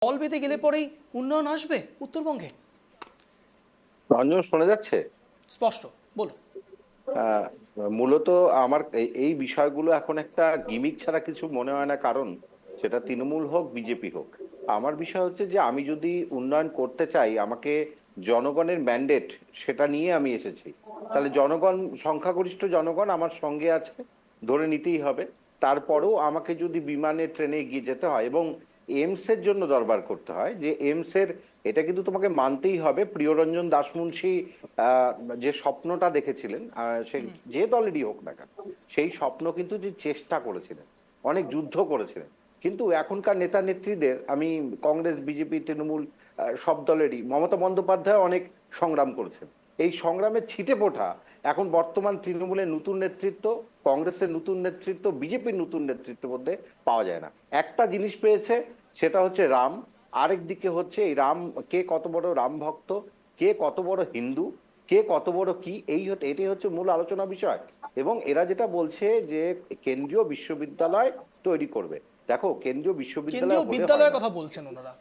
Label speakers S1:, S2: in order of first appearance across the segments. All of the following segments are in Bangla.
S1: দল বেঁধে গেলে পরেই উন্নয়ন আসবে উত্তরবঙ্গে?
S2: রঞ্জন, শোনা যাচ্ছে?
S1: স্পষ্ট বলুন।
S2: আহ, মূলত আমার এই বিষয়গুলো এখন একটা গিমিক ছাড়া কিছু মনে হয় না, কারণ সেটা তৃণমূল হোক বিজেপি হোক। আমার বিষয় হচ্ছে যে আমি যদি উন্নয়ন করতে চাই, আমাকে জনগণের ম্যান্ডেট সেটা নিয়ে আমি এসেছি। তাহলে জনগণ, সংখ্যাগরিষ্ঠ জনগণ আমার সঙ্গে আছে, ধরে নিতেই হবে। তারপরেও আমাকে যদি বিমানে ট্রেনে গিয়ে যেতে হয় এবং এইমস এর জন্য দরবার করতে হয়, যে এইমস এর, এটা কিন্তু তোমাকে মানতেই হবে, প্রিয়রঞ্জন দাশমুন্সী আহ, যে স্বপ্নটা দেখেছিলেন, সে যে দলেরই হোক না কেন, সেই স্বপ্ন কিন্তু যে চেষ্টা করেছিলেন, অনেক যুদ্ধ করেছিলেন। কিন্তু এখনকার নেতা নেত্রীদের, আমি কংগ্রেস বিজেপি তৃণমূল সব দলেরই, মমতা বন্দ্যোপাধ্যায় অনেক সংগ্রাম করেছেন। এই সংগ্রামের ছিটে ফোঁটা এখন বর্তমান তৃণমূলের নতুন নেতৃত্ব, কংগ্রেসের নতুন নেতৃত্ব, বিজেপির নতুন নেতৃত্বের মধ্যে পাওয়া যায় না। একটা জিনিস পেয়েছে, সেটা হচ্ছে রাম। আরেক দিকে হচ্ছে এই রাম, কে কত বড় রাম ভক্ত, কে কত বড় হিন্দু, কে কত বড় কি, এটাই হচ্ছে মূল আলোচনা বিষয়। এবং এরা যেটা বলছে যে কেন্দ্রীয় বিশ্ববিদ্যালয় তৈরি করবে, দেখো কেন্দ্রীয় বিশ্ববিদ্যালয়
S1: কেন্দ্রীয়
S2: হলে হয়
S1: বিদ্যালয়ের
S2: না।
S1: কথা বলছেন ওনারা?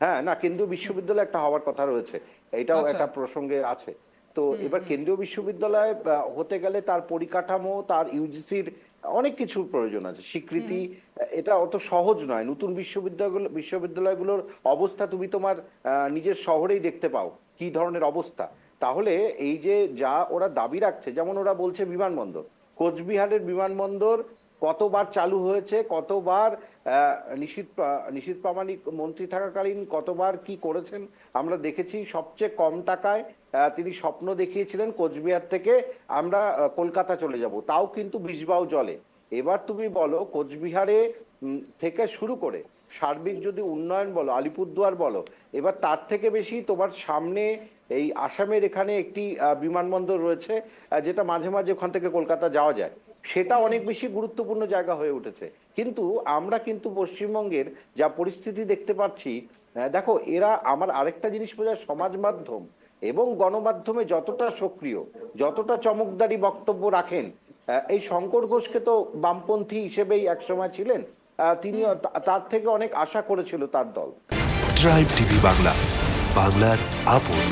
S2: হ্যাঁ, না, কেন্দ্রীয় বিশ্ববিদ্যালয় একটা হওয়ার কথা রয়েছে, এটাও
S1: আচ্ছা।
S2: একটা প্রসঙ্গে আছে। তো এবার কেন্দ্রীয় বিশ্ববিদ্যালয় হতে গেলে তার পরিকাঠামো, তার ইউজিসির অনেক কিছুর প্রয়োজন আছে, স্বীকৃতি। এটা অত সহজ নয়। নতুন বিশ্ববিদ্যালয়গুলোর অবস্থা তুমি তোমার নিজের শহরেই দেখতে পাও কি ধরনের অবস্থা। তাহলে এই যে যা ওরা দাবি রাখছে, যেমন ওরা বলছে বিমানবন্দর, কোচবিহারের বিমানবন্দর কতবার চালু হয়েছে, কতবার নিশীথ প্রামাণিক মন্ত্রী থাকাকালীন কতবার কি করেছেন আমরা দেখেছি। সবচেয়ে কম টাকায় তিনি স্বপ্ন দেখিয়েছিলেন কোচবিহার থেকে আমরা কলকাতা চলে যাব, তাও কিন্তু বিষবাও জলে। এবার তুমি বলো, কোচবিহারে থেকে শুরু করে সার্বিক যদি উন্নয়ন বলো, আলিপুরদুয়ার বলো, এবার তার থেকে বেশি তোমার সামনে এই আসামের এখানে একটি বিমানবন্দর রয়েছে, যেটা মাঝে মাঝে ওখান থেকে কলকাতা যাওয়া যায়। সেটা অনেক বেশি গুরুত্বপূর্ণ জায়গা হয়ে উঠেছে। কিন্তু আমরা কিন্তু পশ্চিমবঙ্গের যা পরিস্থিতি দেখতে পাচ্ছি, দেখো এরা, আমার আরেকটা জিনিস বোঝায়, সমাজ মাধ্যম এবং গণমাধ্যমে যতটা সক্রিয়, যতটা চমকদারি বক্তব্য রাখেন, এই শঙ্কর ঘোষকে তো বামপন্থী হিসেবেই একসময় ছিলেন, তিনি তার থেকে অনেক আশা করেছিল তার দল।
S3: ট্রাইব টিভি বাংলা, বাংলার আপন।